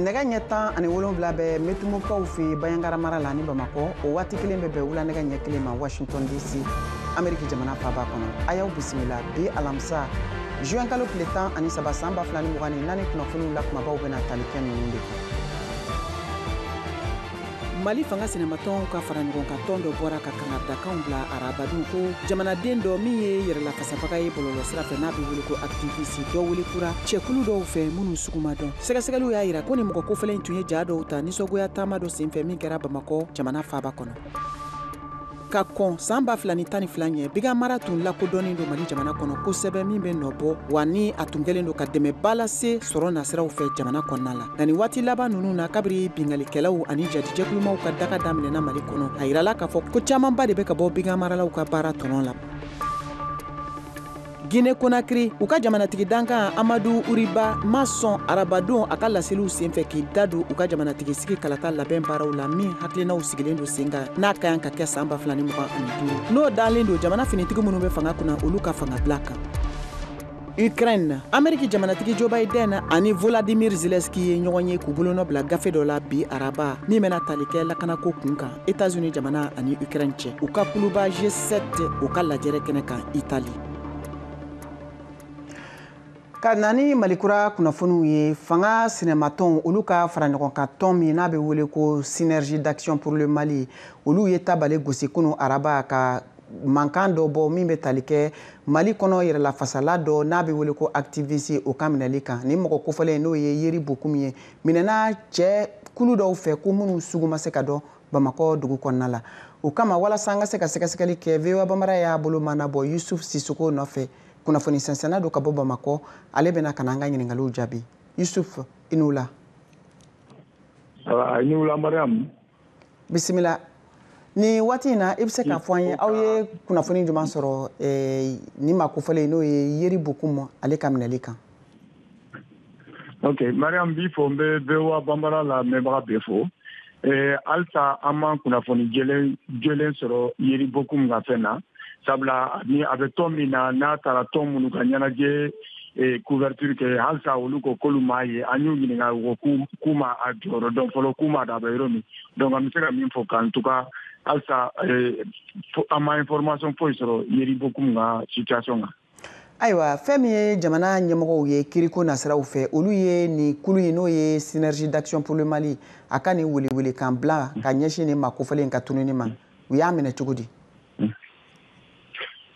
nɛgɛ ɲɛ 10 ani 7 bɛ Metumakaw fɛ Bayangara mara la ni Bamakɔ o waati kelen bɛ bɛn wula nɛgɛ ɲɛ 1 ma Washington DC Amérique jamana faaba kɔnɔ a y'aw bisimila bi alamisa juin kalo tile 13 san 2024 kunnafoniw la kumabaw bɛna tali kɛ ninnu de kan. Mali fanga sɛnɛmatɔnw ka fara ɲɔgɔn kan tɔn dɔ bɔra ka kangaridakanw bila arabadu ko jamanaden dɔ min ye yɛrɛlafasabaga ye bɔlɔlɔ sira fɛ n'a bɛ wele ko activiste dɔ wele kura cɛkulu dɔw fɛ minnu sugu ma dɔn. Sɛgɛsɛgɛliw y'a jira ko ni mɔgɔ kofɔlen in tun ye jaa dɔw ta nisɔgoya taama dɔ senfɛ min kɛra Bamakɔ jamana faaba kɔnɔ. Ka kɔn san 2012 ɲɛ biga mara tun lakodɔnnen don Mali jamana kɔnɔ kosɛbɛ min bɛ nɔbɔ wa ni a tun kɛlen don ka dɛmɛba lase sɔrɔ nasiraw fɛ jamana kɔnɔna la. Nka nin waati laban ninnu na kabiri bingalikɛlaw ani jatijɛkulumaw ka daga daminɛna Mali kɔnɔ a yirala k'a fɔ ko camanba de bɛ ka bɔ biga maralaw ka baara tɔnɔ la. Guinée Conakry u ka jamanatigi dankan Amadou Uriba ma sɔn arabadon a ka laseliw senfɛ k'i da don u ka jamanatigi sigi kalata labɛn baaraw la min hakilinaw sigilen don sen kan n'a ka kan ka kɛ san 2025 n'o dalen don jamana finitigi minnu bɛ fanga kunna olu ka fanga bila kan. Ukraine Amérique jamanatigi Joe Biden ani Volodymyr Zelensky ye ɲɔgɔn ye k'u bolonɔ bila gafe dɔ la bi araba min bɛna tali kɛ lakanako kun kan États-Unis jamana ani Ukraine cɛ u ka kuluba G7 u ka lajɛrɛ kɛnɛ kan Italie. Ka nani Malikura kunnafoniw ye fanga sɛnɛmatɔnw olu ka fara ɲɔgɔn kan tɔn min n'a bɛ wele ko Synergie d'Action pour le Mali olu ye tabale gosi kunu araba ka mankan dɔ bɔ min bɛ tali kɛ Mali kɔnɔ yɛrɛlafasala dɔ n'a bɛ wele ko activiste o ka minɛli kan ni mɔgɔ kofɔlen n'o ye Yeri Bokum ye minɛna cɛ kulu dɔw fɛ ko minnu sugu ma se ka dɔn Bamakɔ dugu kɔnɔna la o kama walasa an ka se ka sɛgɛsɛgɛli kɛ VOA Bambara y'a bolo manabɔ Yusuf Sisoko nɔfɛ kunnafoni sɛnsɛnna do ka bɔ Bamakɔ ale bɛna ka na an ka ɲininkaliw jaabi. Yusuf i n'u la. I n'u la Mariam. Bisimila. Ni waati in na i bɛ se k'a fɔ an ye aw ye kunnafoni jumɛn sɔrɔ ni maa kofɔlen n'o ye Yeri Bokum ale ka minɛli kan. Ok Mariam b'i fɔ n bɛ VOA Bambara la mɛnbaga bɛɛ fɔ. Halisa an ma kunnafoni jɛlen sɔrɔ Yeri Bokum ka fɛn na. Sabula ni a bɛ tɔn min na n'a taara tɔn minnu ka ɲɛnajɛ couverture kɛ halisa olu ko k'olu m'a ye an y'u ɲininka u ko k'u ma a jɔyɔrɔ dɔn fɔlɔ k'u m'a dɔn a bɛ yɔrɔ min donc an bɛ se ka min fɔ en tout cas halisa an ma information foyi sɔrɔ Yeri Bokum ka situation kan. Ayiwa fɛn min ye jamana ɲɛmɔgɔw ye kiriko nasiraw fɛ olu ye nin kulu in n'o ye Synergie d'Action pour le Mali a ka nin welewele kan bila ka ɲɛsin nin maa kofɔlen ka tununi ma u y'a minɛ cogo di?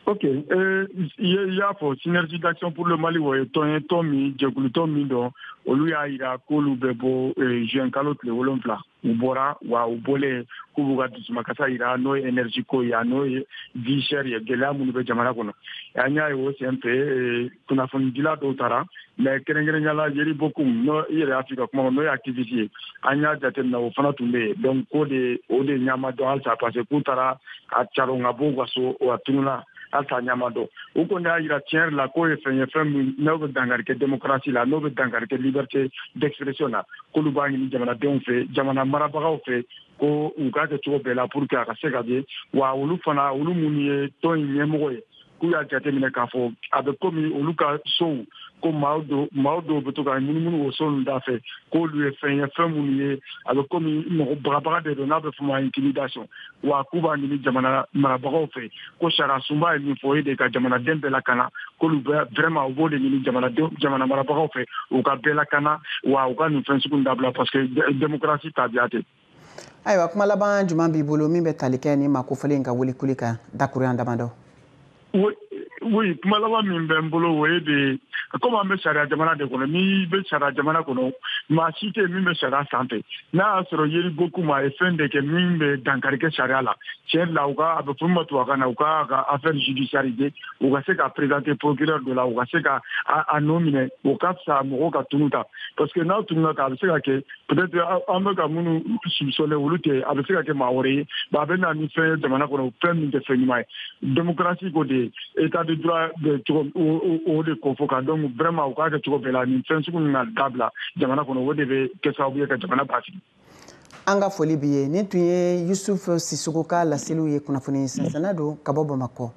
Ok, i y'a fɔ Synergie d'Action pour le Mali o ye tɔn ye tɔn min jɛkulutɔn min dɔn olu y'a jira k'olu bɛ bɔ juin kalo tile 7 u bɔra wa u bɔlen k'u b'u ka dusumakasa jira n'o ye énergie ko ye n'o ye vie chère ye gɛlɛya minnu bɛ jamana kɔnɔ an y'a ye o sen fɛ kunnafonidila dɔw taara mais kɛrɛnkɛrɛnnenya la Yeri Bokum n'o i yɛrɛ y'a f'i ka kuma n'o ye activiste ye an y'a jateminɛ o fana tun bɛ yen donc o de ɲama dɔn halisa parce que k'u taara a caron ka bɔ u ka so o tununa halisa ɲama dɔn u kɔni y'a jira tiɲɛ yɛrɛ la k'o ye fɛn ye fɛn min n'o bɛ dankari kɛ démocratie la n'o bɛ dankari kɛ liberté d'expression na k'olu b'a ɲini jamanadenw fɛ jamana marabagaw fɛ ko u k'a kɛ cogo bɛɛ la pour que a ka se ka ye wa olu fana olu minnu ye tɔn in ɲɛmɔgɔ ye k'u y'a jateminɛ k'a fɔ a bɛ komi olu ka sow ko maaw dɔw bɛ to ka munumunu o so ninnu da fɛ k'olu ye fɛn ye fɛn minnu ye a bɛ komi mɔgɔ bagabaga de don n'a bɛ f'o ma intimidation wa k'u b'a ɲini jamana marabagaw fɛ ko sariya sunba ye min fɔ o ye de ka jamanaden bɛɛ lakana k'olu bɛ vraiment u b'o de ɲini jamana marabagaw fɛ u ka bɛɛ lakana wa u ka nin fɛn sugu dabila parce que démocratie tabiya tɛ. Ayiwa kuma laban jumɛn b'i bolo min bɛ tali kɛ ni maa kofɔlen ka welikuli kan dakuruɲa damadɔ? Oui, kuma laban min bɛ n bolo o ye de comme an bɛ sariya jamana de kɔnɔ n'i bɛ sariya jamana kɔnɔ maa si tɛ min bɛ sariya sanfɛ n'a y'a sɔrɔ Yeri Bokum a ye fɛn de kɛ min bɛ dankari kɛ sariya la tiɲɛ la a bɛ fɔ min ma tubabukan na u ka affaire judiciarisée u ka se ka présenter procureur dɔ la u ka se ka a nɔ minɛ o ka fisa mɔgɔw ka tunu ta parce que n'a tununa ta a bɛ se ka kɛ peut-être an bɛ ka minnu soupçonner olu tɛ a bɛ se ka kɛ maa wɛrɛ ye a bɛ na ni fɛn ye jamana kɔnɔ fɛn min tɛ fɛn ɲuman ye démocratie ko de état de droit de cogo o de ko fɔ ka donc vraiment u k'a kɛ cogo bɛɛ la nin fɛn sugu min na dabila jamana kɔnɔ o de bɛ kɛ sababu ye ka jamana basigi. An ka foli b'i ye nin tun ye Yusuf Sisoko ka laseliw ye kunnafoni sɛnsɛnna don ka bɔ Bamakɔ.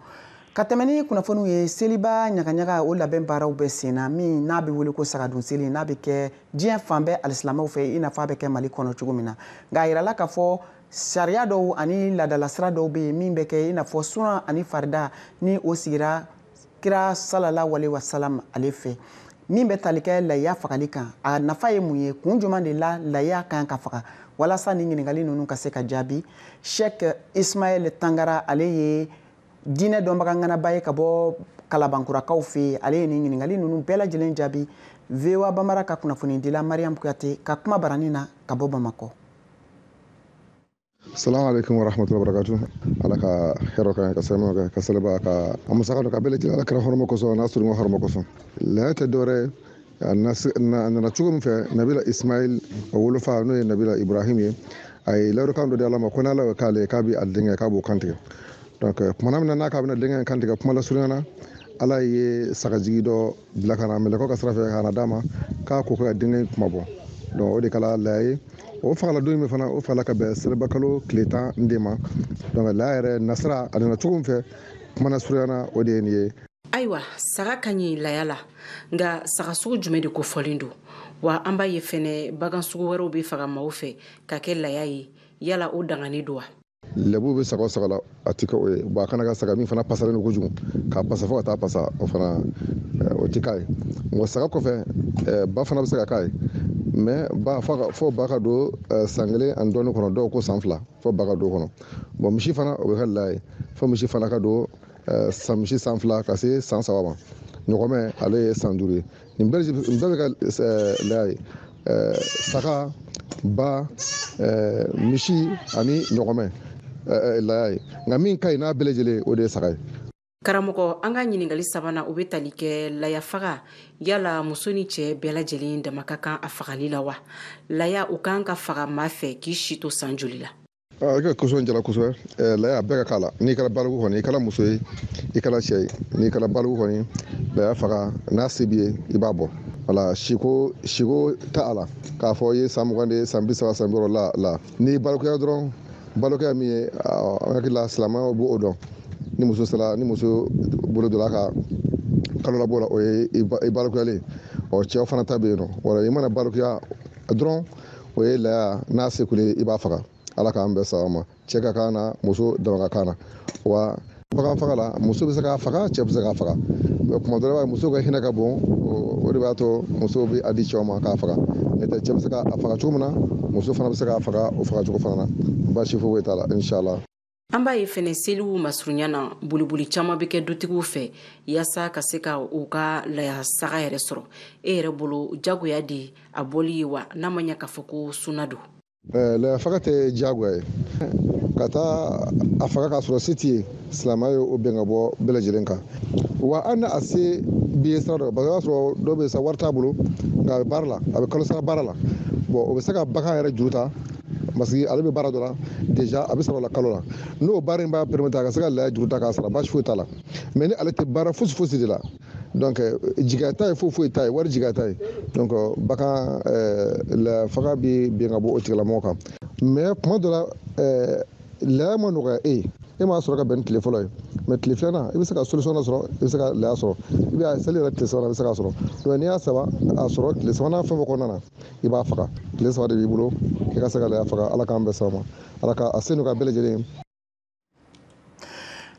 ka tɛmɛ ni kunnafoniw ye seliba ɲagaɲaga o labɛn baaraw bɛ senna min n'a bɛ wele ko sagadun seli n'a bɛ kɛ diɲɛ fan bɛɛ alisilamɛw fɛ i n'a fɔ a bɛ kɛ Mali kɔnɔ cogo min na nka a yirala k'a fɔ sariya dɔw ani laadalasira dɔw bɛ yen min bɛ kɛ i n'a fɔ sunan ani farida ni o sigira kira sallallahu alaihi wasallam ale fɛ min bɛ tali kɛ lahiya fagali kan a nafa ye mun ye kun jumɛn de la lahiya kan ka faga walasa ni ɲininkali ninnu ka se ka jaabi Sheikh Ismail Tangara ale ye diinɛ dɔnbaga ŋanaba ye ka bɔ kalabankurakaw fɛ ale ye nin ɲininkali ninnu bɛɛ lajɛlen jaabi VOA Bambara ka kunnafoni dila Mariam Kuyate ka kuma barani na ka bɔ Bamakɔ. Assalamu alaikum wa rahmatullahi wa barakatuh. Ala ka hero kan ka sema ka salaba ka amusaka ka bele jila kra hormo ko so na suru hormo ko so la ta dore na chugum fe Nabila Ismail wulu fa no Nabila Ibrahim ye ay lawro kan do Allah ma kona la kale ka bi aldinga ka bo kante donc manam na ka bi na dinga kante ka kuma la surana ala ye sakajigi do blakana mele ko ka srafe kana dama ka ko ka dinga kuma bo donc o de kala lay o fala do mi fana o fala ka be serba kalo kleta ndema donc la yɛrɛ nasra adana cogo fɛ kuma na surana o de ye Aiwa saga kanyi layala nga saga sugu jumɛn de ko fɔlen don wa an b'a ye fɛnɛ bagan sugu wɛrɛw bɛ faga maaw fɛ ka kɛ laya ye yala o dangani don wa labu bɛ saga sagala a tɛ kɛ o ye bon a kana ka saga min fana pasalen don kojugu k'a pasa fo ka taa pasa o fana o tɛ k'a ye wa saga kɔfɛ ba fana bɛ se ka k'a ye mais ba fo ba ka don san kelen ani dɔɔnin kɔnɔ dɔw ko san fila fo ba ka don kɔnɔ bon misi fana o bɛ kɛ laya ye fo misi fana ka don misi san fila ka se san saba ma ɲɔgɔmɛ ale ye san duuru ye nin bɛɛ bɛ kɛ laya ye saga ba misi ani ɲɔgɔmɛ laya ye nka min ka ɲi n'a bɛɛ lajɛlen o de ye saga ye. Karamɔgɔ an ka ɲininkali sabanan o bɛ tali kɛ laya faga yala muso ni cɛ bɛɛ lajɛlen dama ka kan a fagali la wa laya o kan ka faga maa fɛ k'i si to san joli la. I ka kosɔn jala kosɛbɛ laya bɛɛ ka k'a la n'i kɛra baliku kɔni i kɛra muso ye i kɛra cɛ ye n'i kɛra baliku kɔni laya faga n'a se b'i ye i b'a bɔ wala siko ta a la k'a fɔ i ye san 20 de san 30 san 60 la n'i balikuya dɔrɔn balikuya min ye an hakili la silamɛw b'o dɔn ni muso sera ni muso bolo donna ka kalo labɔ la o ye i balikuyalen ɔ cɛw fana ta bɛ yen nɔ wala i mana balikuya dɔrɔn o ye laya n'a se kule i b'a faga ala k'an bɛɛ sawa ma cɛ ka kan na muso dama ka kan na wa bagan faga la muso bɛ se k'a faga cɛ bɛ se k'a faga kuma dɔ la muso ka hinɛ ka bon o de b'a to muso bɛ a di cɛw ma k'a faga n'o tɛ cɛ bɛ se k'a faga cogo min na muso fana bɛ se k'a faga o faga cogo fana na baasi foyi t'a la inshallah. An b'a ye fɛnɛ seliw masurunya na boliboli caman bɛ kɛ dutigiw fɛ yaasa ka se ka u ka laya saga yɛrɛ sɔrɔ e yɛrɛ bolo jagoya de a bɔli ye wa n'a ma ɲɛ k'a fɔ ko sunna don. Laya faga tɛ jagoya ye ka taa a faga k'a sɔrɔ se t'i ye silamɛya ye o bɛn ka bɔ bɛɛ lajɛlen kan wa hali n'a se b'i ye sira dɔ parce que o b'a sɔrɔ dɔw bɛ yen sa wari t'a bolo nka a bɛ baara la a bɛ kalo sara baara la bon o bɛ se ka bagan yɛrɛ juru ta parce que ale bɛ baara dɔ la déjà a bɛ sara o la kalo la n'o baara in b'a permettre a ka se ka laya juru ta k'a sara baasi foyi t'a la mais ni ale tɛ baara fosi de la donc jigiya ta ye foyi t'a ye wari jigiya ta ye donc bagan faga bɛ bin ka bɔ o tigilamɔgɔ kan mais kuma dɔ la laya ma nɔgɔya e m'a sɔrɔ ka bɛn ni tile fɔlɔ ye mais tile filanan i bɛ se ka solution dɔ sɔrɔ i bɛ se ka laya sɔrɔ i bɛ seli yɛrɛ tile sabanan i bɛ se k'a sɔrɔ donc n'i y'a saba a sɔrɔ tile sabanan fɛn fɛn kɔnɔna na i b'a faga tile saba de b'i bolo i ka se ka laya faga ala k'an bɛɛ sawa ma ala ka a se n'u ka bɛɛ lajɛlen.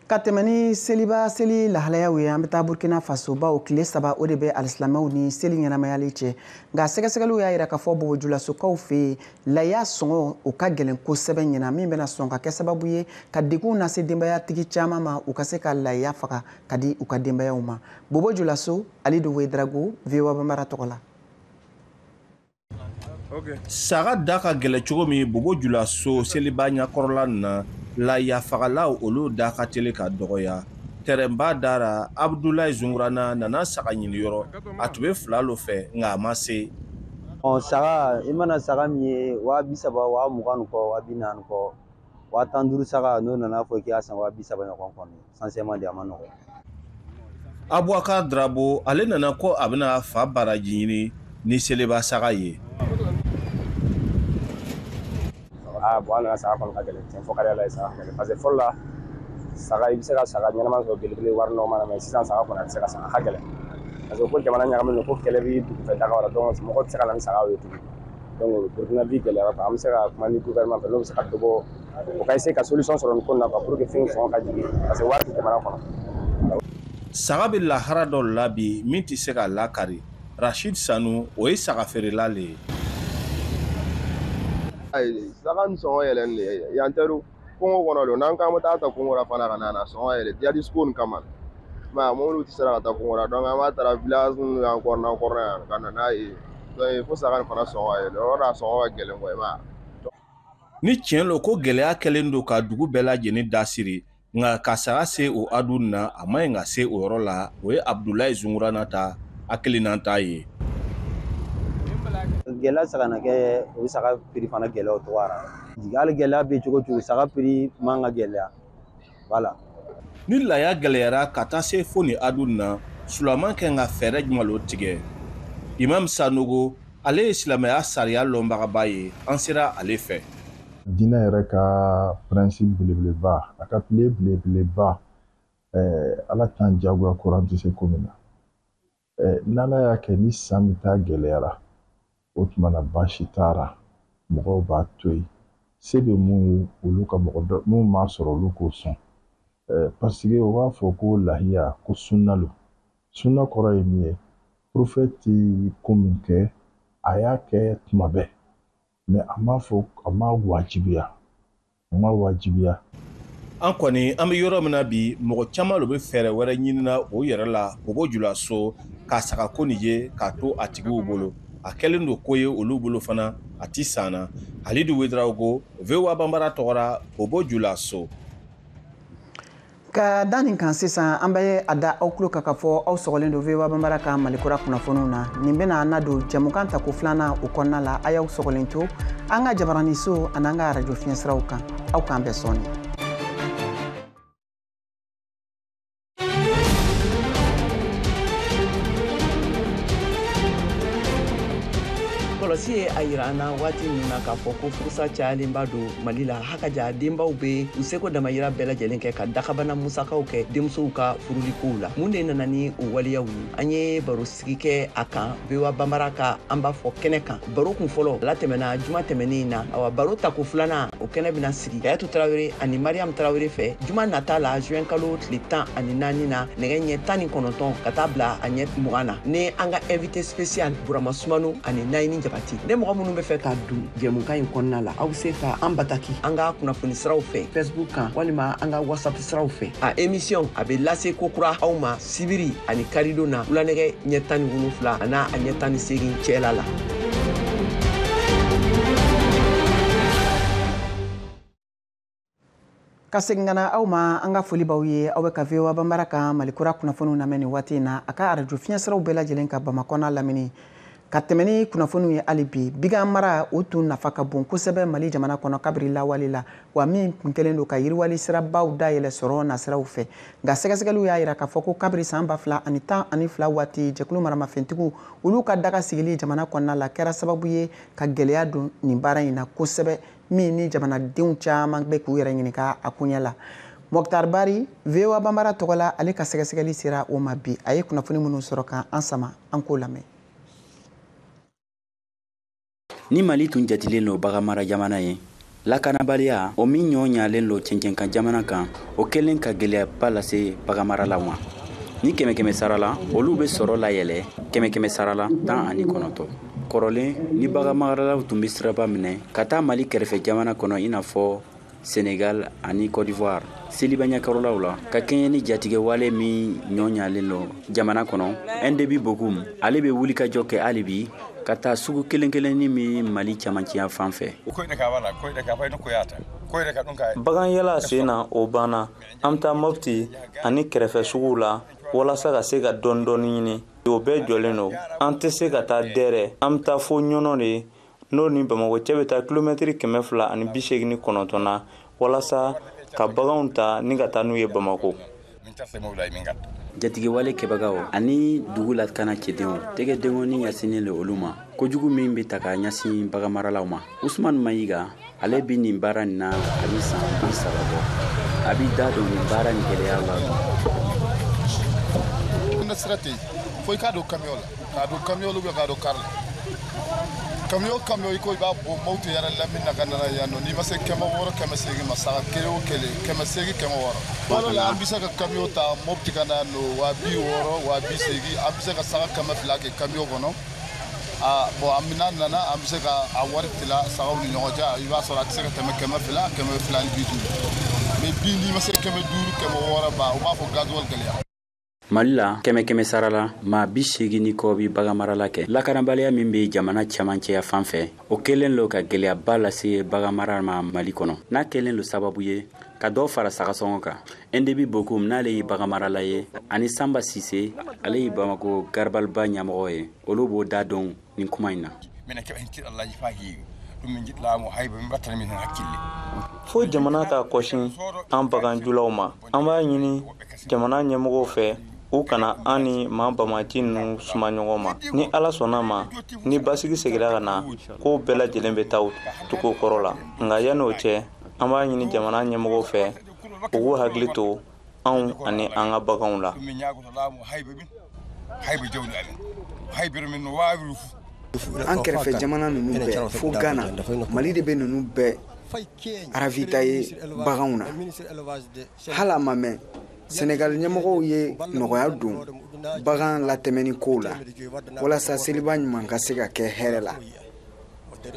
ka tɛmɛ ni seliba seli lahalayaw ye an bɛ taa Burkina Faso bawo tile saba o de bɛ alisilamɛw ni seli ɲɛnamayali cɛ nka sɛgɛsɛgɛliw y'a jira k'a fɔ bobojulasokaw fɛ laya sɔngɔ o ka gɛlɛn kosɛbɛ ɲɛna min bɛna sɔn ka kɛ sababu ye ka degun lase denbayatigi caman ma u ka se ka laya faga ka di u ka denbayaw ma bobojulaso Ali Dowe Drago VOA Bambara tɔgɔ la. Saga da ka gɛlɛ cogo min bobojulaso seliba ɲakɔrɔla na laya fagalaw olu da ka teli ka dɔgɔya tɛrɛnba dara Abdoulaye Zungurana nana saga ɲini yɔrɔ a tun bɛ fila lo fɛ nka a ma se. Saga i mana saga min ye 30,000 20,000 kɔ 40,000 kɔ 15,000 saga n'o nana fɔ k'i y'a san 30,000 ɲɔgɔn kɔni sincèrement de a ma nɔgɔ. Abubakar Drabo ale nana ko a bɛna fa baraji ɲini ni seliba saga ye. Bon an nana saga kɔni ka gɛlɛn tiɲɛ fɔ ka di Ala ye saga parce que fɔlɔ la saga i bɛ se ka saga ɲɛnama sɔrɔ belebele wari nɔ mana mɛ sisan saga kɔni a tɛ se ka saga ka gɛlɛn parce que ko jamana ɲagaminen don ko kɛlɛ bɛ dugufɛ daga la donc mɔgɔ tɛ se ka na ni sagaw ye tugun donc Burkina bi gɛlɛyara quoi an bɛ se ka kuma ni gouvernement fɛ n'o bɛ se ka dɔ bɔ o ka essayer ka solution sɔrɔ nin ko in na quoi pour que fɛn sɔngɔ ka jigin parce que wari tɛ jamana kɔnɔ. Saga bɛ lahara dɔ la bi min tɛ se ka lakari. Rashid Sanu o ye saga feerela le ye. Saga ni sɔngɔ yɛlɛlen de ye yan tɛ Congo kɔnɔ don n'an k'an bɛ taa ta Congo la fana ka na sɔngɔ yɛlɛ jihadiste ko nin kama mais mɔbiliw tɛ se ka taa Congo la donc an b'a taara village ninnu y'an kɔrɔna yan ka na n'a ye donc fo saga nin fana sɔngɔ yɛlɛ o yɔrɔ la sɔngɔ ka gɛlɛn quoi i m'a ye. Ni tiɲɛ lo ko gɛlɛya kɛlen don ka dugu bɛɛ lajɛlen dasiri nka ka saga se o adu na a ma ɲi ka se o yɔrɔ la o ye Abdulayi Zungurana ta hakilina ta ye. Gɛlɛya se ka na kɛ o bɛ saga prix fana gɛlɛya o cogoya la hali gɛlɛya bɛ cogo cogo saga prix man ka gɛlɛya voilà. Ni laya gɛlɛyara ka taa se fo ni adu na Sulaiman kɛ ka fɛɛrɛ jumɛn lo tigɛ. Imam Sanogo ale ye silamɛya sariya lɔnbagaba ye an sera ale fɛ. Diinɛ yɛrɛ ka principe belebeleba a ka tile belebeleba ala t'an jagoya kuran tɛ se ko min na n'ala y'a kɛ ni san bɛ taa gɛlɛyara o tuma na baasi taara mɔgɔw b'a to yen se bɛ mun ye olu ka mɔgɔ mun m'a sɔrɔ olu k'o sɔn parce que o b'a fɔ ko lahiya ko sunna lo sunna kɔrɔ ye min ye prophète ko min kɛ a y'a kɛ tuma bɛɛ mais a m'a fɔ a m'a wajibiya an kɔni an bɛ yɔrɔ min na bi mɔgɔ caman lo bɛ fɛɛrɛ wɛrɛ ɲinina o yɛrɛ la Bobo Julaso ka saga ko nin ye k'a to a tigiw bolo a kɛlen don ko ye olu bolo fana a ti sanna Halidu Wedraogo VOA Bambara tɔgɔra Bobo Julaso. Ka da nin kan sisan an bɛ a da aw tulo kan ka fɔ aw sɔgɔlen don VOA Bambara ka Malikura kunnafoniw na nin bɛna an na don jɛmukan ta ko filanan o kɔnɔna la a y'aw sɔgɔlen to an ka jabaranin so ani an ka radio fiɲɛsiraw kan aw k'an bɛɛ sɔni. Kɔlɔsi ye a yira an na waati ninnu na k'a fɔ ko furusa cayalenba don Mali la hakaja denbaw bɛ u seko damayira bɛɛ lajɛlen kɛ ka dakabana musakaw kɛ denmusow ka furulikow la mun de nana ni o waleyaw ye an ye baro sigi kɛ a kan VOA Bambara ka an b'a fɔ kɛnɛ kan baro kun fɔlɔ ala tɛmɛna juma tɛmɛnen na awa baro tako filanan o kɛnɛ bɛna sigi Kayatu Tarawele ani Mariam Tarawele fɛ juma nata la juin kalo tile 14 na nɛgɛ ɲɛ 19 ka taa bila a ɲɛ 20 na ni an ka invité spécial Burama Sumanu ani Nayini Jabati ne mɔgɔ minnu bɛ fɛ ka don jɛmukan in kɔnɔna la aw se ka an bataki an ka kunnafoni siraw fɛ Facebook kan walima an ka WhatsApp siraw fɛ a émission a bɛ lase kokura aw ma sibiri ani karidon na wulanɛgɛ ɲɛ 17 a n'a a ɲɛ 18 cɛla la. Ka segin ka na aw ma an ka foli b'aw ye aw bɛ ka VOA Bambara ka Malikura kunnafoniw lamɛn nin waati in na a ka radio fiɲɛsiraw bɛɛ lajɛlen ka Bamakɔ n'a lamini ka tɛmɛ ni kunnafoniw ye hali bi Bigan mara o tun nafa ka bon kosɛbɛ Mali jamana kɔnɔ kabiri lawale la wa min kun kɛlen don ka yiriwali sirabaw dayɛlɛ sɔrɔ nasiraw fɛ nka sɛgɛsɛgɛliw y'a yira k'a fɔ ko kabiri san 2012 waati jɛkulu maramafɛntigiw olu ka daga sigili jamana kɔnɔna la kɛra sababu ye ka gɛlɛya don nin baara in na kosɛbɛ min ni jamanadenw caman bɛ k'u yɛrɛ ɲininka a kuɲɛ la. Mokhtar Bari VOA Bambara tɔgɔ la ale ka sɛgɛsɛgɛli sera o ma bi a ye kunnafoni minnu sɔrɔ ka an sama an k'o lamɛn. Ni Mali tun jatilen lo bagamara jamana ye lakanabaliya o min ɲɔ ɲalen lo cɛncɛnkan jamana kan o kɛlen ka gɛlɛyaba lase bagamaralaw ma ni kɛmɛ sara la olu bɛ sɔrɔ layɛlɛ kɛmɛ sara la 19 kɔrɔlen ni bagamaralaw tun bɛ siraba minɛ ka taa Mali kɛrɛfɛ jamana kɔnɔ i n'a fɔ Sénégal ani Côte d'Ivoire seliba ɲɛkɔrɔlaw la ka kɛɲɛ ni jatigɛ wale min ɲɔ ɲalen lo jamana kɔnɔ NDB Bokum ale bɛ wuli ka jɔ kɛ hali bi ka taa sugu kelen ni mi Mali camanciya fan fɛ bagan yala sen na o banna an taa Mopti ani kɛrɛfɛ suguw la walasa ka se ka dɔɔni ɲini o bɛɛ jɔlen no an tɛ se ka taa dɛrɛ an taa fo ɲɔnɔ de n'o ni Bamakɔ cɛ bɛ taa kilomɛtiri 289 na walasa ka baganw ta ni ka taa n'u ye Bamakɔ. jatigɛ wale kɛbagaw ani dugu lakana cɛdenw tɛgɛdenw ni ɲasinen le olu ma kojugu min bɛ ta ka ɲasin bagamaralaw ma Usman Mayiga ale bɛ nin baara nin na a bɛ san 30 bɔ a b'i da don nin baara nin gɛlɛya la. Ne sera ten fo i k'a don camion la k'a don camion ou bien k'a don car la camion i ko i b'a bɔ mɔti yɛrɛ la min na ka nana yan nɔ n'i ma se 100 kɛmɛ seegin ma saga kelen o kelen 100 100 fɔlɔ la an bɛ se ka camion ta mɔti ka na n'o 60 80 an bɛ se ka saga 200 kɛ camion kɔnɔ bon an mina nana an bɛ se ka a wari tila sagaw ni ɲɔgɔn cɛ i b'a sɔrɔ a tɛ se ka tɛmɛ 200 250 mais bi n'i ma se 500 160 ba o b'a fɔ gasoil gɛlɛya. Mali la kɛmɛ sara la maa 80 ni kɔ bi baganmarala kɛ. Lakanabaliya min bɛ jamana camancɛya fan fɛ o kɛlen lo ka gɛlɛyaba lase baganmara ma Mali kɔnɔ. N'a kɛlen lo sababu ye ka dɔ fara sagasɔngɔ kan. NDB Bokoum n'ale ye baganmarala ye ani Samba Sise ale ye Bamako Garbalba ɲɛmɔgɔ ye olu b'o da dɔn nin kuma in na. Fo jamana ka kɔsin an baganjulaw ma an b'a ɲini jamana ɲɛmɔgɔw fɛ u kana an ni maa bamati ninnu suma ɲɔgɔn ma ni ala sɔnna ma ni basigi segira ka na ko bɛɛ lajɛlen bɛ taa tugu kɔrɔ la nka yan'o cɛ an b'a ɲini jamana ɲɛmɔgɔw fɛ u k'u hakili to anw ani an ka baganw la. An kɛrɛfɛ jamana ninnu bɛɛ fo Ghana Mali de bɛ ninnu bɛɛ ravitailler baganw na hali a ma mɛn Senegal ɲɛmɔgɔw ye nɔgɔya don bagan latɛmɛni kow la walasa seliba ɲuman ka se ka kɛ hɛrɛ la.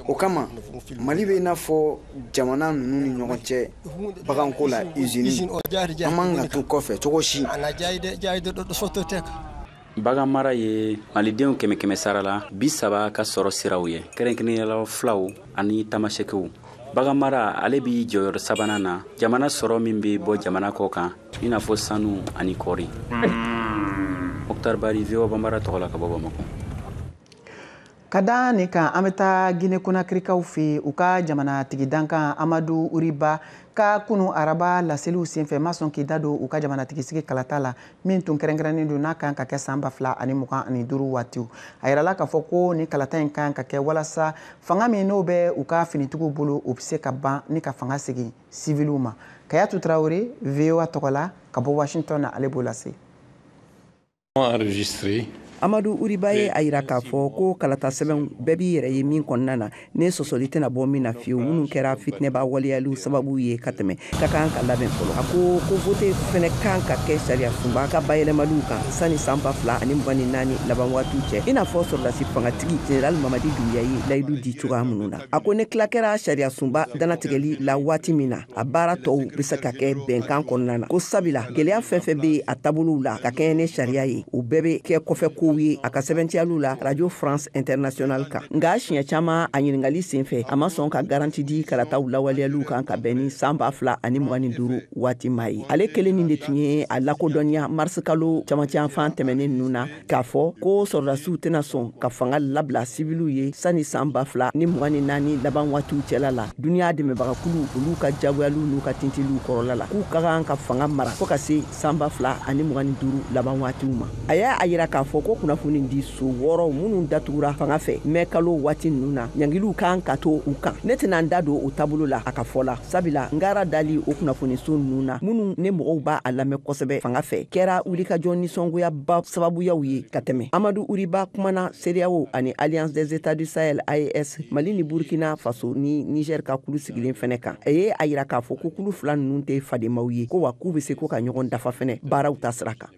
O kama Mali bɛ i n'a fɔ jamana ninnu ni ɲɔgɔn cɛ baganko la usine an man ka to kɔfɛ cogo si. Baganmara ye malidenw kɛmɛ sara la 30 ka sɔrɔ siraw ye kɛrɛnkɛrɛnnenya fulaw ani tamasɛkiw. Baganmara ale b'i jɔyɔrɔ sabanan na jamana sɔrɔ min bɛ bɔ jamana kɔ kan i n'a fɔ sanu ani kɔɔri. Mokhtar Bari VOA Bambara tɔgɔ la ka bɔ Bamako. Ka da nin kan an bɛ taa Guinée Conakrykaw fɛ u ka jamanatigi dankan Amadu Uriba ka kunu araba laseliw senfɛ ma sɔn k'i da don u ka jamanatigisi kalata la min tun kɛrɛnkɛrɛnnen don n'a kan ka kɛ san 2025 waatiw. A yirala k'a fɔ ko ni kalata in kan ka kɛ walasa fanga min n'o bɛ u ka finitigiw bolo o bɛ se ka ban ni ka fanga segin civiliw ma. Kayatu Traoré VOA tɔgɔ la ka bɔ Washington na ale b'o lase. Amadu Uriba ye a yira k'a fɔ ko kalata sɛbɛn bɛɛ b'i yɛrɛ ye min kɔnɔna na ne sɔsɔli tɛna bɔ min na fiyewu minnu kɛra fitinɛba waliyaliw sababu ye ka tɛmɛ ka kan ka labɛn fɔlɔ. A ko vote fɛnɛ kan ka kɛ sariya sunba ka bayɛlɛmaliw kan sani san 2024 laban waatiw cɛ i n'a fɔ sɔrɔdasi fangatigi General Mamadi Doumbouya ye layidu di cogoya minnu na. A ko ne tila kɛra sariya sunba danatigɛli la waati min na a baara tɔw bɛ se ka kɛ bɛnkan kɔnɔna na ko sabila gɛlɛya fɛn fɛn bɛ a taabolow la ka kɛɲɛ ni sariya ye o bɛɛ bɛ kɛ kɔfɛ ko ye a ka sɛbɛntiyaliw la Radio France International kan. Nka siɲɛ caman a ɲiningali senfɛ a ma sɔn ka garanti di kalataw lawaleyaliw kan ka bɛn ni san 2025 waati ma ye. Ale kelen nin de tun ye a lakodɔnniya mars kalo camancɛ fan tɛmɛnen ninnu na k'a fɔ ko sɔrɔdasiw tɛna sɔn ka fanga labila civiliw ye sani san 2024 laban waatiw cɛla la. Duniya dɛmɛbagakulu olu ka jagoyaliw n'u ka tintiliw kɔrɔla la k'u ka kan ka fanga mara fo ka se san 2025 laban waatiw ma. A y'a yira k'a fɔ ko kunnafoni di so wɔɔrɔ minnu datugura fanga fɛ mɛ kalo waati ninnu na ɲangiliw kan ka to u kan. Ne tɛna n da don o taabolo la a ka fɔ la sabila n k'ara dali o kunnafoni so ninnu na minnu ne mɔgɔw b'a a lamɛn kosɛbɛ fanga fɛ kɛra wulikajɔ nisɔngoyaba sababuyaw ye ka tɛmɛ. Amadu Uriba kumana CEDEAO ani Alliance des États du Sahel AES Mali ni Burkina Faso ni Niger ka kulu sigilen fɛnɛ kan. A ye a yira k'a fɔ ko kulu fila ninnu tɛ fademaw ye ko wa k'u bɛ se ko ka ɲɔgɔn dafa fɛnɛ baaraw ta sira kan.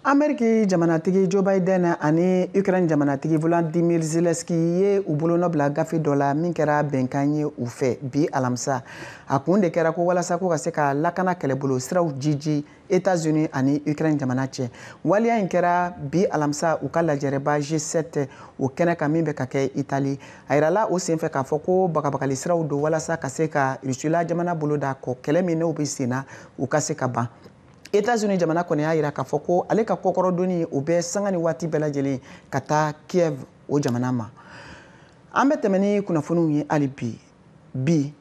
Ameriki jamanatigi Joe Biden ani Ukraine jamanatigi Volodymyr Zelensky ye u bolonɔ bila gafe dɔ la min kɛra bɛnkan ye u fɛ bi alamisa. A kun de kɛra ko walasa ko ka se ka lakana kɛlɛbolo siraw jiji États-Unis ani Ukraine jamana cɛ. Waliya in kɛra bi alamisa u ka lajɛrɛba G7 o kɛnɛ kan min bɛ ka kɛ Italie. A yirala o senfɛ k'a fɔ ko bagabagali siraw don walasa ka se ka Rusila jamana bolo da kɔ kɛlɛ min n'o bɛ senna u ka se ka ban. États-Unis jamana kɔni y'a yira k'a fɔ ko ale ka kɔkɔrɔdonni o bɛ sanga ni waati bɛɛ lajɛlen ka taa Kiev o jamana ma. An bɛ tɛmɛ ni kunnafoniw ye hali bi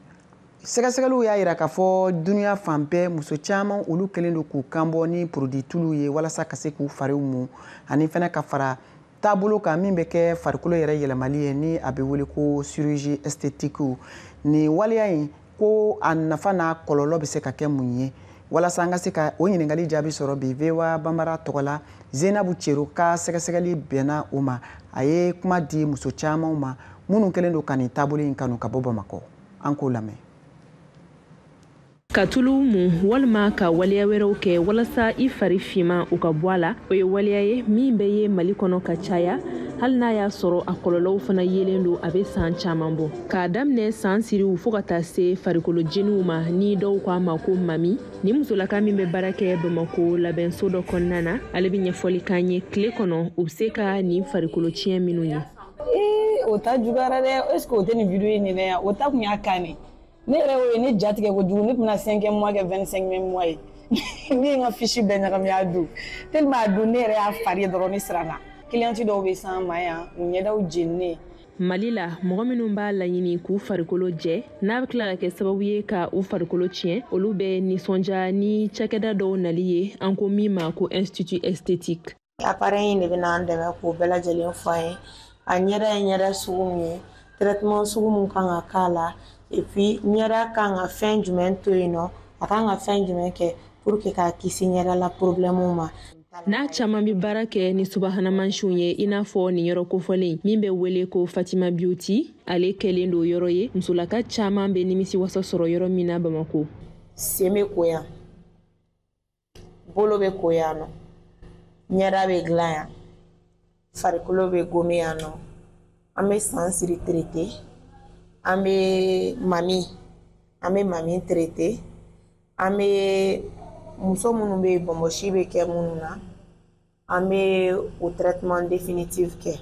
sɛgɛsɛgɛliw y'a yira k'a fɔ duniya fan bɛɛ muso caman olu kɛlen don k'u kanbɔ ni produit tulu ye walasa ka se k'u fariw mu ani fɛnɛ ka fara taabolo kan min bɛ kɛ farikolo yɛrɛ yɛlɛmali ye ni a bɛ wele ko chirurgie esthétique. Ni waliya in ko a nafa n'a kɔlɔlɔ bɛ se ka kɛ mun ye walasa an ka se ka o ɲininkali jaabi sɔrɔ bi VOA Banbara tɔgɔ la Zeinabu Cero ka sɛgɛsɛgɛli bɛnna o ma a ye kuma di muso camanw ma minnu kɛlen don ka nin taabolo in kanu ka bɔ Bamakɔ an k'o lamɛn. Ka tulu mun walima ka waliya wɛrɛw kɛ walasa I fari fima u ka bɔ a la o ye waliya ye min bɛ ye Mali kɔnɔ ka caya hali n'a y'a sɔrɔ a kɔlɔlɔw fana yelen don a bɛ san caman bɔ k'a daminɛ san siriw fo ka taa se farikolo jeniw ma ni dɔw k'a ma ko mami ni musolaka min bɛ baara kɛ Bamako labɛnso dɔ kɔnɔna na ale bɛ ɲɛfɔli k'an ye tile kɔnɔ u bɛ se ka nin farikolo tiɲɛ minnu ye. O ta juguyara dɛ est-ce que o tɛ nin video in yɛrɛ yan o ta kun y'a kan ne. Ne yɛrɛ o ye ne jatigɛ kojugu ne tɛna 5e mois kɛ 25e mois ye ne ye n ka fiche bɛɛ ɲagami a don tellement a don ne yɛrɛ y'a fari ye dɔrɔn ne siranna client dɔw bɛ s'an ma yan u ɲɛdaw jeninen. Mali la mɔgɔ minnu b'a laɲini k'u farikolo jɛ n'a bɛ tila ka kɛ sababu ye ka u farikolo tiɲɛ olu bɛ nisɔndiya ni cakɛda dɔw nali ye an ko min ma ko institut esthétique. Appareil in de bɛna an dɛmɛ k'o bɛɛ lajɛlen fɔ an ye a ɲɛda ye ɲɛda sugu min ye traitement sugu min kan ka k'a la et puis ɲɛda kan ka fɛn jumɛn to yen nɔ a kan ka fɛn jumɛn kɛ pour que k'a kisi ɲɛda la problème ma. N'a caman bɛ baara kɛ ni subahana mansinw ye i n'a fɔ nin yɔrɔ kofɔlen min bɛ wele ko Fatima Beauty ale kɛlen don yɔrɔ ye musolaka caman bɛ nimisi wasa sɔrɔ yɔrɔ min na Bamako. Sen bɛ ko yan bolo bɛ ko yan nɔ ɲɛda bɛ dilan yan farikolo bɛ gomi yan nɔ an bɛ san siri traité an bɛ mami traité an bɛ muso minnu bɛ bɔnbɔsi bɛ kɛ minnu na an bɛ o traitement définitif kɛ.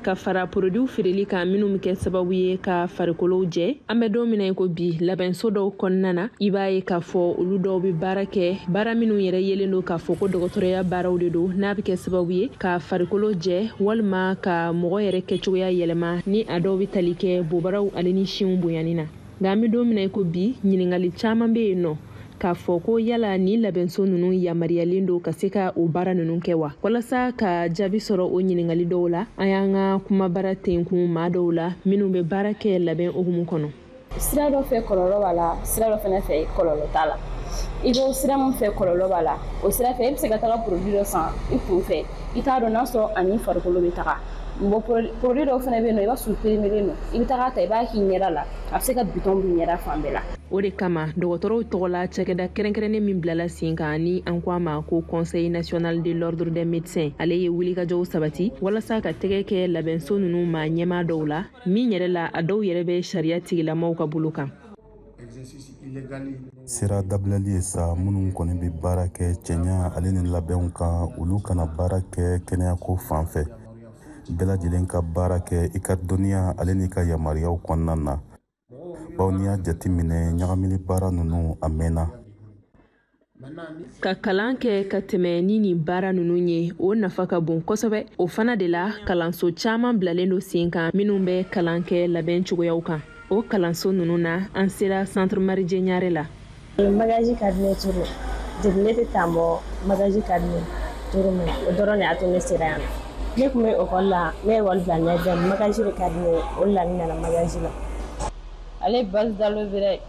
Ka fara produit feereli kan minnu bɛ kɛ sababu ye ka farikolo jɛ an bɛ don min na ko bi labɛnso dɔw kɔnɔna na I b'a ye k'a fɔ olu dɔw bɛ baara kɛ baara minnu yɛrɛ yelen don k'a fɔ ko dɔgɔtɔrɔya baaraw de don n'a bɛ kɛ sababu ye ka farikolo jɛ walima ka mɔgɔ yɛrɛ kɛcogoya yɛlɛma ni a dɔw bɛ tali kɛ bobaraw ale ni sinw bonyani na nka an bɛ don min na ko bi ɲininkali caman bɛ yen nɔ k'a fɔ ko yala ni labɛnso ninnu yamariyalen don ka se ka o baara ninnu kɛ wa walasa ka jaabi sɔrɔ o ɲininkali dɔw la an y'an ka kumabara tenkun maa dɔw la minnu bɛ baara kɛ labɛn hukumu kɔnɔ. Sira dɔ fɛ kɔlɔlɔ b'a la sira dɔ fɛnɛ fɛ kɔlɔlɔ t'a la I bɛ sira min fɛ kɔlɔlɔ b'a la o sira fɛ I bɛ se ka taga produit dɔ san I kun fɛ I t'a dɔn n'a sɔrɔ ani farikolo bɛ taga produit dɔw fɛnɛ bɛ yen nɔ I b'a sɔrɔ périmé don I bɛ taga ta I b'a k'i ɲɛda la a bɛ se ka bitɔn bin ɲɛda fan bɛɛ la. O de kama dɔgɔtɔrɔw tɔgɔla cakɛda kɛrɛnkɛrɛnnen min bilala sen kan ni an ko a ma ko Conseil national de l'ordre des médecins ale ye wulikajɔw sabati walasa ka tɛgɛ kɛ labɛnso ninnu ma ɲɛmaa dɔw la min yɛrɛ la a dɔw yɛrɛ bɛ sariya tigilamaw ka bolo kan. Sira dabilali ye sa minnu kɔni bɛ baara kɛ cɛɲa ale ni labɛnw kan olu kana baara kɛ kɛnɛyako fan fɛ bɛɛ lajɛlen ka baara kɛ I ka dɔnniya ale n'i ka yamariyaw kɔnɔna na bawo n'i y'a jateminɛ ɲagamini baara ninnu a mɛnna. Ka kalan kɛ ka tɛmɛ ni nin baara ninnu ye o nafa ka bon kosɛbɛ o fana de la kalanso caman bilalen don sen kan minnu bɛ kalan kɛ labɛn cogoyaw kan o kalanso ninnu na an sera centre Marie Ɲare la. Magaji cabinet turu depuis ne tɛ tan bɔ magaji cabinet turu min o dɔrɔn de y'a to ne sera yan ne tun bɛ école la ne ye école bila ɲɛfɛ magaji de cabinet o de la ne nana magaji la. Ale base d'aloe vera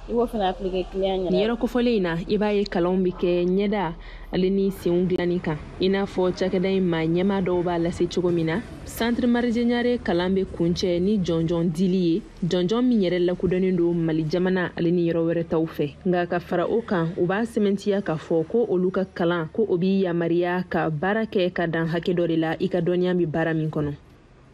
I b'o fana appliquer client ɲɛna. Nin yɔrɔ kofɔlen in na I b'a ye kalanw bɛ kɛ ɲɛda ale ni senw dilanni kan I n'a fɔ cakɛda in ma ɲɛmaa dɔw b'a lase cogo min na centre Marie Ɲare kalan bɛ kuncɛ ni jɔnjɔn dili ye jɔnjɔn min yɛrɛ lakodɔnnen don Mali jamana ale ni yɔrɔ wɛrɛ taw fɛ nka ka fara o kan u b'a sɛmɛntiya k'a fɔ ko olu ka kalan ko o bɛ yamariya ka baara kɛ ka dan hakɛ dɔ de la I ka dɔnniya bɛ baara min kɔnɔ.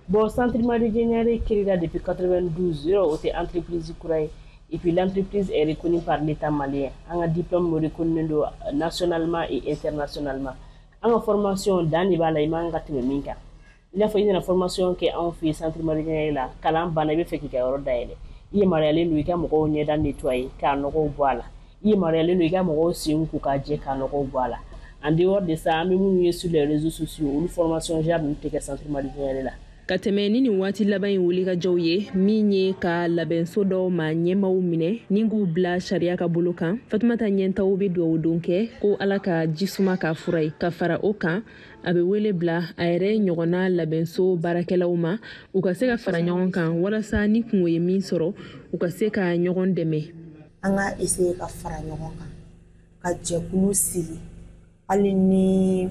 Bon centre Marie Ɲare créé depuis 92 yɔrɔ o tɛ entreprise kura ye et puis l'entreprise est reconnue par l'État malien. Un diplôme reconnu nationalement et internationalement. En formation dans les balais manga teminka. Il a fait une formation qui a fait centre Marie la kalam banabe fait qu'il y a hors d'aile. Il est marié lui qui a mon nez dans nettoyer car no voilà. Il est marié lui qui a mon si un kukaje car no voilà. En dehors de ça, même sur les réseaux sociaux, une formation j'ai amené que centre Marie là. Ka tɛmɛ ni nin waati laban in wulikajɔw ye min ye ka labɛnso dɔw ma ɲɛmaw minɛ ni k'u bila sariya ka bolo kan Fatumata ɲɛntaw bɛ dugawu don kɛ ko Ala ka jisuma ka fura ye ka fara o kan a bɛ wele bila a yɛrɛ ɲɔgɔnna labɛnso baarakɛlaw ma u ka se ka fara ɲɔgɔn kan walasa ni kungo ye min sɔrɔ u ka se ka ɲɔgɔn dɛmɛ an ka essayer ka fara ɲɔgɔn kan ka jɛkulu sigi hali ni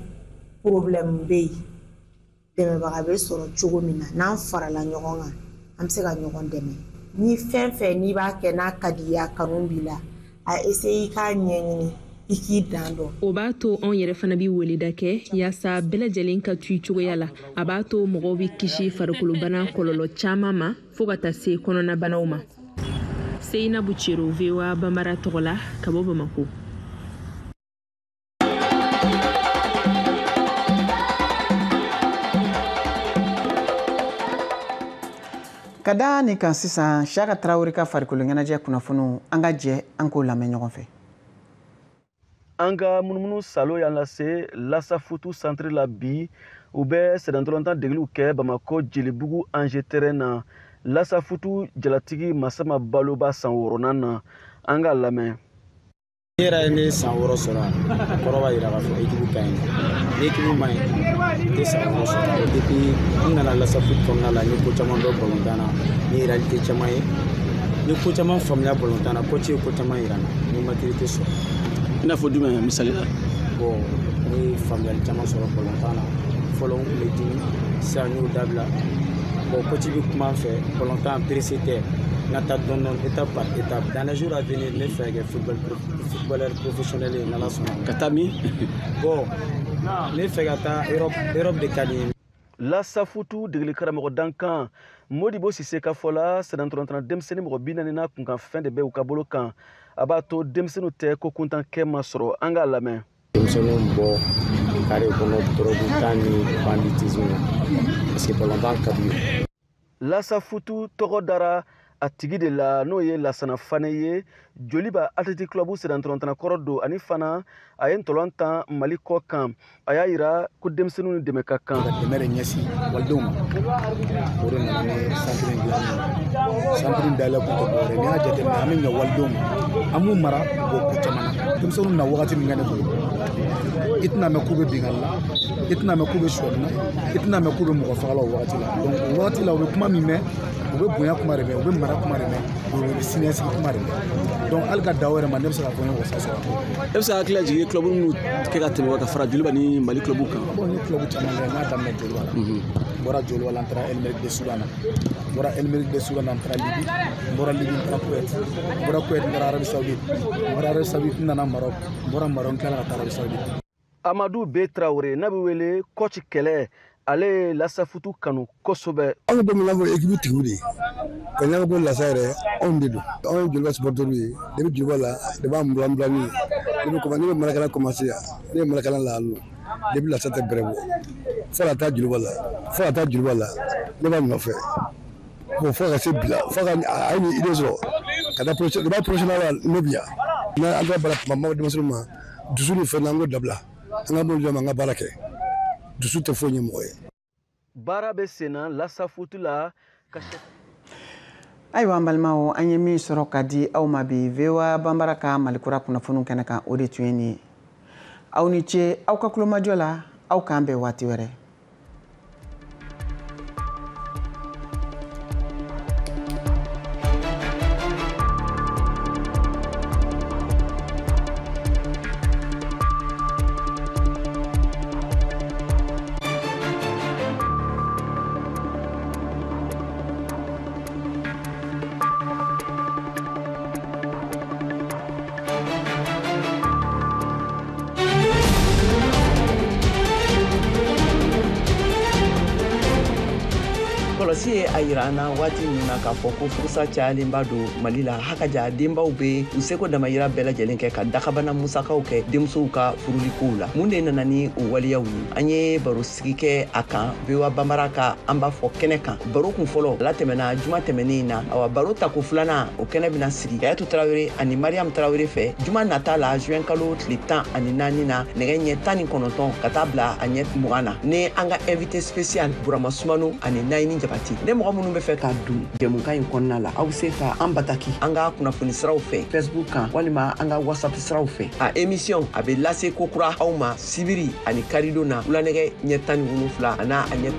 problème bɛ yen dɛmɛbaga bɛ sɔrɔ cogo min na n'an farala ɲɔgɔn kan an bɛ se ka ɲɔgɔn dɛmɛ ni fɛn fɛn n'i b'a kɛ n'a ka di i ye a kanu b'i la a essayer k'a ɲɛɲini i k'i dan dɔn. O b'a to anw yɛrɛ fana bɛ weleda kɛ yaasa bɛɛ lajɛlen ka tu cogoya la a b'a to mɔgɔw bɛ kisi farikolobana kɔlɔlɔ caman ma fo ka taa se kɔnɔnabanaw ma. Seinabu Ciro, VOA Bambara tɔgɔ la ka bɔ Bamako. Ka da nin kan sisan Siyaka Tarawele ka farikolo ɲɛnajɛ kunnafoniw an ka jɛ an k'o lamɛn ɲɔgɔn fɛ. An ka munumunu salo y'an lase Lasafutu centre la bi u bɛ sɛdɛntɔlɔntan degeliw kɛ Bamako Jelibugu Angers terrain na Lasafutu jalatigi Masama Baloba san 6nan na an ka lamɛn. Ni yɛrɛ ye ne san 6 sɔrɔ a kɔrɔ b'a jira k'a fɔ équipe ka ɲi ni équipe ma ɲi tɛ san 6 sɔrɔ depuis n nana Lasafutu kɔnɔna la n ye ko caman dɔn balontan na ni réalité caman ye ni ko caman faamuya balontan na coach ye ko caman yira n na ni maturité sɔrɔ. I n'a fɔ jumɛn misali la. Bon ne ye faamuyali caman sɔrɔ balontan na fɔlɔ n kun bɛ dimi sisan n y'o dabila bon coach bɛ kuma n fɛ balontan pressé tɛ n ka taa dɔɔni dɔɔni étape par étape dans les jours à venir ne fɛ kɛ footballeur professionnel ye n'Ala sɔnna. Ka taa min. Bon ne fɛ ka taa Europe de ka di n ye. Lasafutu degeli karamɔgɔ dankan Modibo Sise ka fɔ la sɛdɛntɔlɔntana denmisɛnnin mɔgɔ 40 kunkan fɛn de bɛ u ka bolo kan a b'a to denmisɛnninw tɛ ko kuntan kɛ ma sɔrɔ an ka lamɛn. Denmisɛnninw bɔ kare kɔnɔ drogue ni banditisme parce que balontan ka di ye. Lasafutu tɔgɔ dara a tigi de la n'o ye Lasana Fane ye Joliba Athletic Club sɛdɛntɔlɔntana kɔrɔ don ani fana a ye ntɔlɔntan Mali kɔ kan a y'a yira ko denmisɛnninw ni dɛmɛ ka kan. Ka dɛmɛ de ɲɛsin walidenw ma o de nana ni centre in dilanni centre in dayɛlɛ kun tɛ dɔwɛrɛ n'i y'a jateminɛ an bɛ ɲɛ walidenw ma an b'u mara bɔ ko caman na denmisɛnninw na wagati min kɛ ne bolo i tɛna mɛn k'u bɛ bingali la i tɛna mɛn k'u bɛ suɲɛni na i tɛna mɛn k'u bɛ mɔgɔ faga la o wagati la donc o wagati la u bɛ kuma min mɛn u bɛ bonya kuma de mɛn u bɛ mara kuma de mɛn u bɛ siniɲɛsigi kuma de mɛn donc hali ka da o yɛrɛ ma ne bɛ se ka fɔ n ye wasa sɔrɔ. E bɛ se ka hakili jigin club minnu kɛ ka tɛmɛ ka fara Joliba ni Mali club kan. Bon ni club caman kɛ n y'a daminɛ Joliba la n bɔra Joliba la n taara Elmeric de Soudan na n bɔra Elmeric de Soudan na n taara Libi n bɔra Libi n taara Kuwait n bɔra Kuwait n taara Arabie Saoudite n bɔra Arabie Saoudite n nana Maroc n bɔra Maroc n tilala ka taa Arabie Saoudite. Amadou B Traoré n'a bɛ wele coach kɛlɛ ale ye Lasafutu kanu kosɛbɛ. Anw bɛ min na fɔ équipe tigiw de ye ka ɲaga bɔ Lasa yɛrɛ anw de don anw ye Joliba supporters ye ne bɛ Joliba la ne b'a mulan ye ne bɛ Malakala commencer yan ne ye Malakala la yan nɔ ne bɛ Lasa tɛ bɛrɛ bɔ fo ka taa Joliba la ne b'a nɔfɛ bon fo ka se bila fo ka a ye idée sɔrɔ ka taa professionnel la ne bɛ yan n'an taara baara kuma ma denmisɛnninw ma dusu ni fɛn na an k'o dabila an ka bolo jɔ an ka baara kɛ dusu tɛ foyi ɲɛ mɔgɔ ye. Baara bɛ sen na Lasafutu la. Ayiwa an balimaw an ye min sɔrɔ ka di aw ma bi VOA Bambara ka Malikura kunnafoniw kɛnɛ kan o de tun ye nin ye. Aw ni ce aw ka kulomajɔ la aw k'an bɛn waati wɛrɛ. kɔlɔsi ye a yira an na waati min na k'a fɔ ko furusa cayalenba don mali la hakaja denbaw be u seko damayira bɛɛ lajɛlen kɛ ka dakabana musakaw kɛ denmusow ka furulikow la mun de nana ni o waliyaw ye an ye baro sigi kɛ a kan VOA Bambara ka an b'a fɔ kɛnɛ kan baro kun fɔlɔ ala tɛmɛna juma tɛmɛnen na awa baro tako filanan o kɛnɛ bena sigi Yayatu Tarawele ani Mariam Tarawele fɛ juma nata la juin kalo tile 14 na nɛgɛ ɲɛ 19 ka taa bila a ɲɛ 20 na ne an ka invité spécial Burama Sumano ani Nayini Jabati ne mɔgɔ minnu bɛ fɛ ka don jɛmukan in kɔnɔna la aw se ka an bataki an ka kunnafoni siraw fɛ Facebook kan walima an ka WhatsApp siraw fɛ a émission a bɛ lase kokura aw ma sibiri ani karido na wulanɛgɛ ɲɛ 17 a n'a a ɲɛ